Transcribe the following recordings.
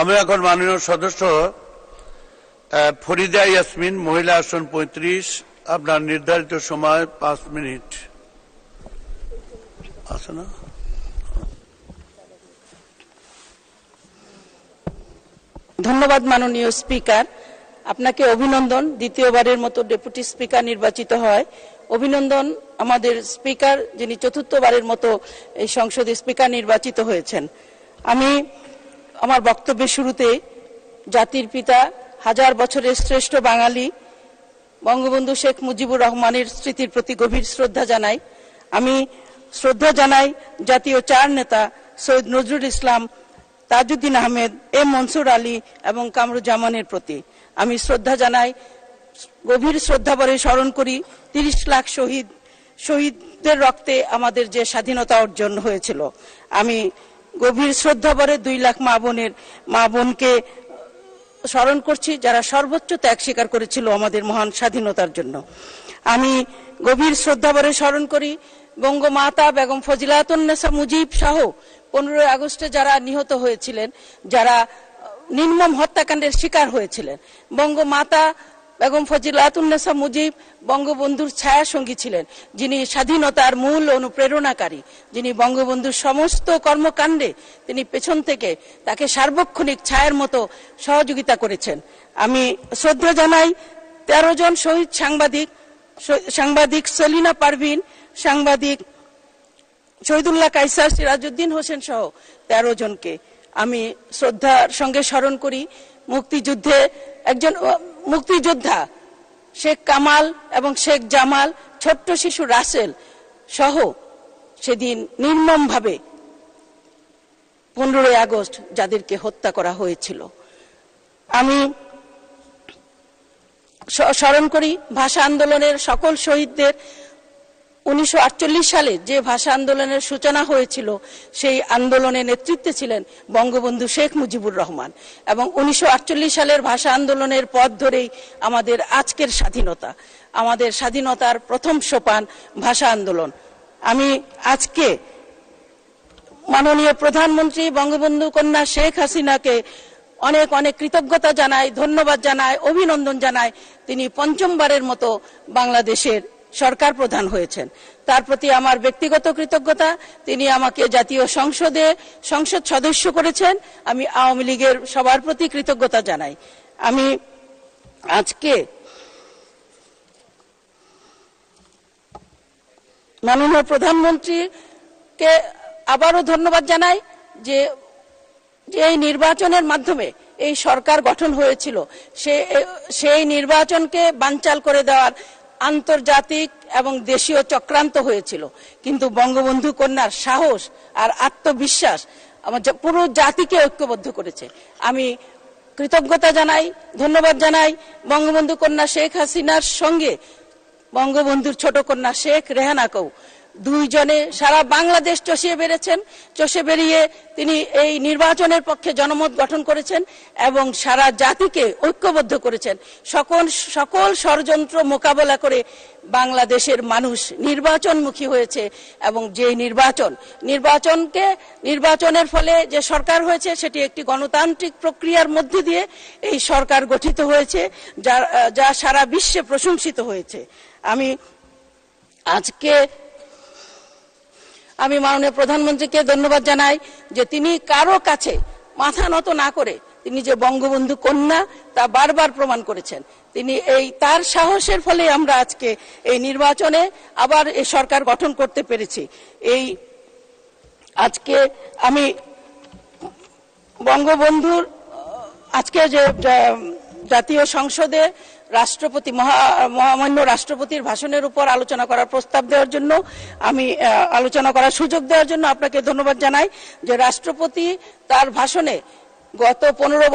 আমি এখন মাননীয় সদস্য ফরিদা ইয়াসমিন, মহিলা আসন 35, আপনার নির্ধারিত সময় 5 মিনিট আছে না? ধন্যবাদ মাননীয় স্পিকার, আপনাকে অভিনন্দন। দ্বিতীয়বারের মতো ডেপুটি স্পিকার নির্বাচিত হয়। অভিনন্দন আমাদের স্পিকার, যিনি চতুর্থবারের মতো এই সংসদে স্পিকার নির্বাচিত হয়েছেন। আমি আমার বক্তব্যের শুরুতে জাতির পিতা, হাজার বছরের শ্রেষ্ঠ বাঙালি বঙ্গবন্ধু শেখ মুজিবুর রহমানের স্মৃতির প্রতি গভীর শ্রদ্ধা জানাই। আমি শ্রদ্ধা জানাই জাতীয় চার নেতা সৈয়দ নজরুল ইসলাম, তাজউদ্দিন আহমেদ, এম মনসুর আলী এবং কামরুজ্জামানের প্রতি। আমি শ্রদ্ধা জানাই, গভীর শ্রদ্ধাভরে স্মরণ করি 30 লাখ শহীদদের রক্তে আমাদের যে স্বাধীনতা অর্জন হয়েছিল। আমি গভীর শ্রদ্ধাভরে 2 লাখ মা বোনকে স্মরণ করছি, যারা সর্বোচ্চ ত্যাগ স্বীকার করেছিল আমাদের মহান স্বাধীনতার জন্য। আমি গভীর শ্রদ্ধাভরে স্মরণ করি বঙ্গমাতা বেগম ফজিলাতুন্নেসা মুজিব সহ 15 আগস্টে যারা নিহত হয়েছিলেন, যারা নির্মম হত্যাকাণ্ডের শিকার হয়েছিলেন। বঙ্গমাতা বেগম ফজিলাতুন্নেসা মুজিব বঙ্গবন্ধুর ছায়া সঙ্গী ছিলেন, যিনি স্বাধীনতার মূল অনুপ্রেরণাকারী, যিনি বঙ্গবন্ধুর সমস্ত কর্মকাণ্ডে তিনি পেছন থেকে তাকে সার্বক্ষণিক ছায়ার মতো সহযোগিতা করেছেন। আমি শ্রদ্ধা জানাই 13 জন শহীদ সাংবাদিক সেলিনা পারভিন, সাংবাদিক শহীদুল্লাহ কায়সার, সিরাজউদ্দিন হোসেন সহ 13 জনকে আমি শ্রদ্ধার সঙ্গে স্মরণ করি। মুক্তিযুদ্ধে একজন মুক্তিযোদ্ধা শেখ কামাল এবং শেখ জামাল, ছোট্ট শিশু রাসেল সহ সেদিন নির্মমভাবে 15 আগস্ট যাদেরকে হত্যা করা হয়েছিল। আমি স্মরণ করি ভাষা আন্দোলনের সকল শহীদদের। 1948 সালে যে ভাষা আন্দোলনের সূচনা হয়েছিল, সেই আন্দোলনের নেতৃত্বে ছিলেন বঙ্গবন্ধু শেখ মুজিবুর রহমান, এবং 1948 সালের ভাষা আন্দোলনের পথ ধরেই আমাদের আজকের স্বাধীনতা। আমাদের স্বাধীনতার প্রথম সোপান ভাষা আন্দোলন। আমি আজকে মাননীয় প্রধানমন্ত্রী বঙ্গবন্ধু কন্যা শেখ হাসিনাকে অনেক অনেক কৃতজ্ঞতা জানাই, ধন্যবাদ জানাই, অভিনন্দন জানাই। তিনি 5মবারের মতো বাংলাদেশের সরকার প্রধান হয়েছেন। তার প্রতি আমার ব্যক্তিগত কৃতজ্ঞতা। তিনি আমাকে জাতীয় সংসদ সদস্য করেছেন। আমি আওয়ামী লীগের সবার প্রতি কৃতজ্ঞতা জানাই। আমি আজকে মাননীয় প্রধানমন্ত্রীকে আবারও ধন্যবাদ জানাই যে এই নির্বাচনের মাধ্যমে এই সরকার গঠন হয়েছিল, সেই নির্বাচনকে বানচাল করে দেওয়ার আন্তর্জাতিক এবং দেশীয় চক্রান্ত হয়েছিল, কিন্তু বঙ্গবন্ধু কন্যার সাহস আর আত্মবিশ্বাস আমার পুরো জাতিকে ঐক্যবদ্ধ করেছে। আমি কৃতজ্ঞতা জানাই, ধন্যবাদ জানাই বঙ্গবন্ধু কন্যা শেখ হাসিনার সঙ্গে বঙ্গবন্ধুর ছোট কন্যা শেখ রেহানাকেও। 2 জনে সারা বাংলাদেশ চষে বেরিয়ে তিনি এই নির্বাচনের পক্ষে জনমত গঠন করেছেন এবং সারা জাতিকে ঐক্যবদ্ধ করেছেন। সকল ষড়যন্ত্র মোকাবেলা করে বাংলাদেশের মানুষ নির্বাচনমুখী হয়েছে, এবং যে নির্বাচনের ফলে যে সরকার হয়েছে, সেটি একটি গণতান্ত্রিক প্রক্রিয়ার মধ্যে দিয়ে এই সরকার গঠিত হয়েছে, যা সারা বিশ্বে প্রশংসিত হয়েছে। আমি মাননীয় প্রধানমন্ত্রীকে ধন্যবাদ জানাই যে তিনি কারো কাছে মাথা নত না করে তিনি যে বঙ্গবন্ধু কন্যা তা বারবার প্রমাণ করেছেন। তিনি তার সাহসের ফলে আমরা আজকে এই নির্বাচনে আবার এই সরকার গঠন করতে পেরেছি। আজকে আমি বঙ্গবন্ধুর আজকে যে জাতীয় সংসদে মহামান্য রাষ্ট্রপতির ভাষণের উপর আলোচনা করার প্রস্তাব দেওয়ার জন্য, আমি আলোচনা করার সুযোগ দেওয়ার জন্য আপনাকে ধন্যবাদ জানাই। যে রাষ্ট্রপতি তার ভাষণে গত 15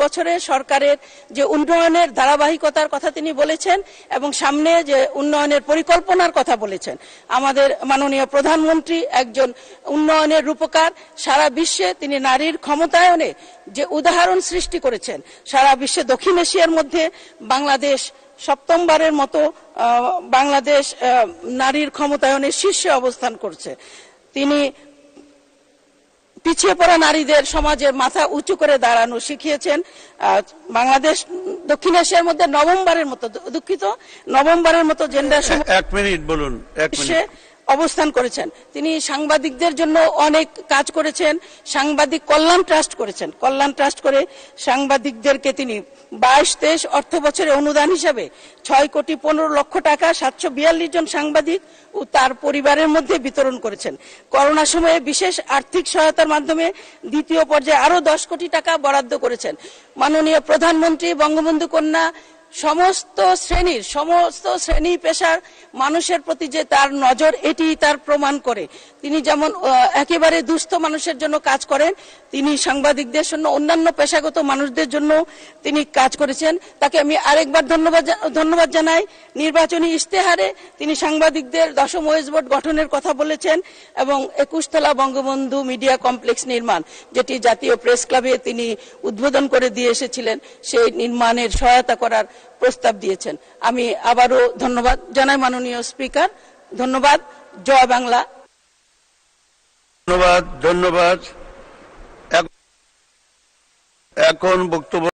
বছরের সরকারের যে উন্নয়নের ধারাবাহিকতার কথা তিনি বলেছেন, এবং সামনে যে উন্নয়নের পরিকল্পনার কথা বলেছেন। আমাদের মাননীয় প্রধানমন্ত্রী একজন উন্নয়নের রূপকার। সারা বিশ্বে তিনি নারীর ক্ষমতায়নে যে উদাহরণ সৃষ্টি করেছেন, সারা বিশ্বে দক্ষিণ এশিয়ার মধ্যে বাংলাদেশ 7মবারের মতো নারীর ক্ষমতায়নের শীর্ষে অবস্থান করছে। তিনি পিছিয়ে পড়া নারীদের সমাজের মাথা উঁচু করে দাঁড়ানো শিখিয়েছেন। বাংলাদেশ দক্ষিণ এশিয়ার মধ্যে নবমবারের মতো জেন্ডার 1 মিনিট বলুন, 1 মিনিট। অবস্থান করেছেন। তিনি সাংবাদিকদের জন্য অনেক কাজ করেছেন, সাংবাদিক কল্যাণ ট্রাস্ট করেছেন। কল্যাণ ট্রাস্ট করে সাংবাদিকদেরকে তিনি 22-23 অর্থ বছরে অনুদান হিসাবে 6,15,00,000 টাকা 742 জন সাংবাদিক ও তার পরিবারের মধ্যে বিতরণ করেছেন। করোনা সময়ে বিশেষ আর্থিক সহায়তার মাধ্যমে দ্বিতীয় পর্যায়ে আরো 10 কোটি টাকা বরাদ্দ করেছেন। মাননীয় প্রধানমন্ত্রী বঙ্গবন্ধু কন্যা সমস্ত শ্রেণী পেশার মানুষের প্রতি যে তার নজর, এটি তার প্রমাণ করে। তিনি যেমন একেবারে দুস্থ মানুষের জন্য কাজ করেন, তিনি সাংবাদিকদের জন্য, অন্যান্য পেশাগত মানুষদের জন্য তিনি কাজ করেছেন। তাকে আমি আরেকবার ধন্যবাদ জানাই। নির্বাচনী ইশতেহারে তিনি সাংবাদিকদের 10ম ওয়েজ বোর্ড গঠনের কথা বলেছেন এবং 21 তলা বঙ্গবন্ধু মিডিয়া কমপ্লেক্স নির্মাণ, যেটি জাতীয় প্রেস ক্লাবে তিনি উদ্বোধন করে দিয়ে এসেছিলেন, সেই নির্মাণের সহায়তা করার প্রস্তাব দিয়েছেন। আমি আবারও ধন্যবাদ জানাই মাননীয় স্পিকার। ধন্যবাদ। জয় বাংলা। ধন্যবাদ। এখন বক্তব্য